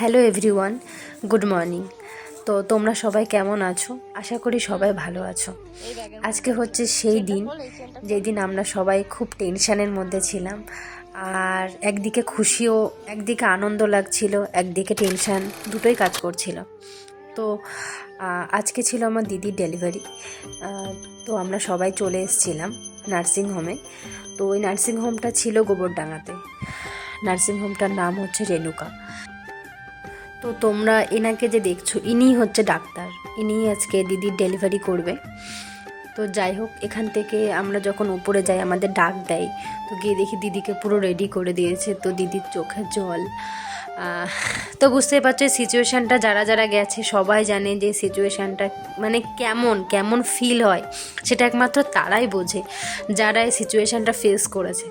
Hello everyone, good morning. তো তোমরা সবাই কেমন আছো? আশা করি সবাই ভালো আছো। আজকে হচ্ছে সেই দিন যেই দিন আমরা সবাই খুব টেনশানের মধ্যে ছিলাম, আর একদিকে খুশিও, একদিকে আনন্দ লাগছিল, একদিকে টেনশান, দুটোই কাজ করছিল। তো আজকে ছিল আমার দিদির ডেলিভারি। তো আমরা সবাই চলে এসেছিলাম নার্সিংহোমে। তো ওই নার্সিংহোমটা ছিল গোবরডাঙ্গাতে। নার্সিংহোমটার নাম হচ্ছে রেণুকা। তো তোমরা এনাকে যে দেখছো, ইনিই হচ্ছে ডাক্তার, ইনিই আজকে দিদির ডেলিভারি করবে। তো যাই হোক, এখান থেকে আমরা যখন উপরে যাই আমাদের ডাক দেয়, তো গিয়ে দেখি দিদিকে পুরো রেডি করে দিয়েছে। তো দিদির চোখে জল। তো বুঝতেই পারছো সিচুয়েশানটা, যারা যারা গেছে সবাই জানে যে সিচুয়েশানটা মানে কেমন ফিল হয়, সেটা একমাত্র তারাই বোঝে যারা এই সিচুয়েশানটা ফেস করেছে।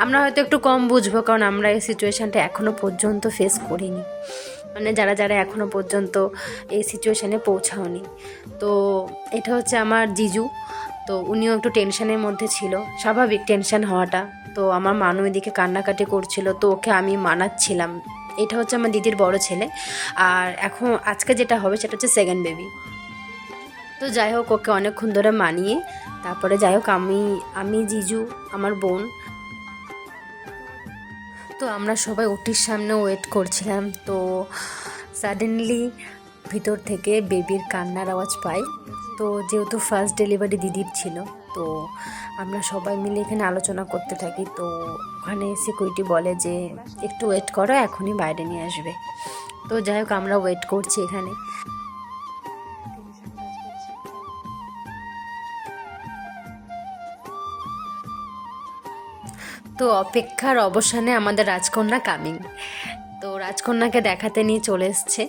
আমরা হয়তো একটু কম বুঝবো, কারণ আমরা এই সিচুয়েশানটা এখনও পর্যন্ত ফেস করিনি, মানে যারা যারা এখনও পর্যন্ত এই সিচুয়েশানে পৌঁছাওনি। তো এটা হচ্ছে আমার জিজু। তো উনিও একটু টেনশানের মধ্যে ছিল, স্বাভাবিক টেনশান হওয়াটা। তো আমার মানু এদিকে কান্নাকাটি করছিল, তো ওকে আমি মানাচ্ছিলাম। এটা হচ্ছে আমার দিদির বড় ছেলে, আর এখন আজকে যেটা হবে সেটা হচ্ছে সেকেন্ড বেবি। তো যাই হোক, ওকে অনেকক্ষণ ধরে মানিয়ে তারপরে যাই হোক আমি জিজু, আমার বোন, তো আমরা সবাই ওটির সামনে ওয়েট করছিলাম। তো সাডেনলি ভিতর থেকে বেবির কান্নার আওয়াজ পাই। তো যেহেতু ফার্স্ট ডেলিভারি দিদির ছিল, তো আমরা সবাই মিলে এখানে আলোচনা করতে থাকি। তো ওখানে সিকিউরিটি বলে যে একটু ওয়েট করো, এখনই বাইরে নিয়ে আসবে। তো যাই হোক, আমরা ওয়েট করছি এখানে। তো অপেক্ষার অবসানে আমাদের রাজকন্যা কামিং। তো রাজকন্যাকে দেখাতে নিয়ে চলে এসছে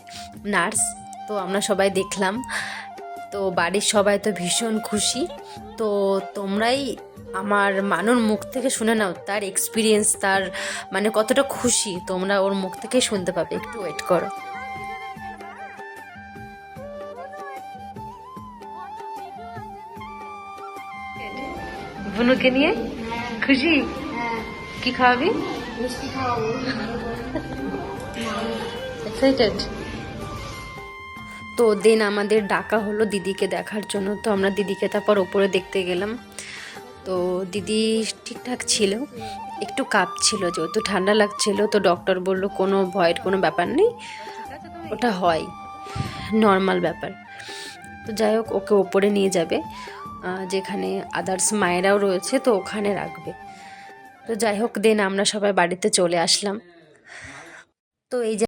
নার্স। তো আমরা সবাই দেখলাম। তো বাড়ির সবাই তো ভীষণ খুশি। তো তোমরাই আমার মানুর মুখ থেকে শুনে নাও তার এক্সপিরিয়েন্স, তার মানে কতটা খুশি, তোমরা ওর মুখ থেকে শুনতে পাবে। একটু ওয়েট করো। বুনুকে নিয়ে খুশি? কি খাওয়াবি? এক্সাইটেড? তো দেন আমাদের ডাকা হলো দিদিকে দেখার জন্য। তো আমরা দিদিকে তারপর ওপরে দেখতে গেলাম। তো দিদি ঠিকঠাক ছিল, একটু কাঁপছিল, যেহেতু ঠান্ডা লাগছিল। তো ডক্টর বলল কোনো ভয়ের কোনো ব্যাপার নেই, ওটা হয়, নর্মাল ব্যাপার। তো যাই হোক, ওকে ওপরে নিয়ে যাবে, যেখানে আদার্স মায়েরাও রয়েছে, তো ওখানে রাখবে। তো যাই হোক, দেন আমরা সবাই বাড়িতে চলে আসলাম। তো এই যে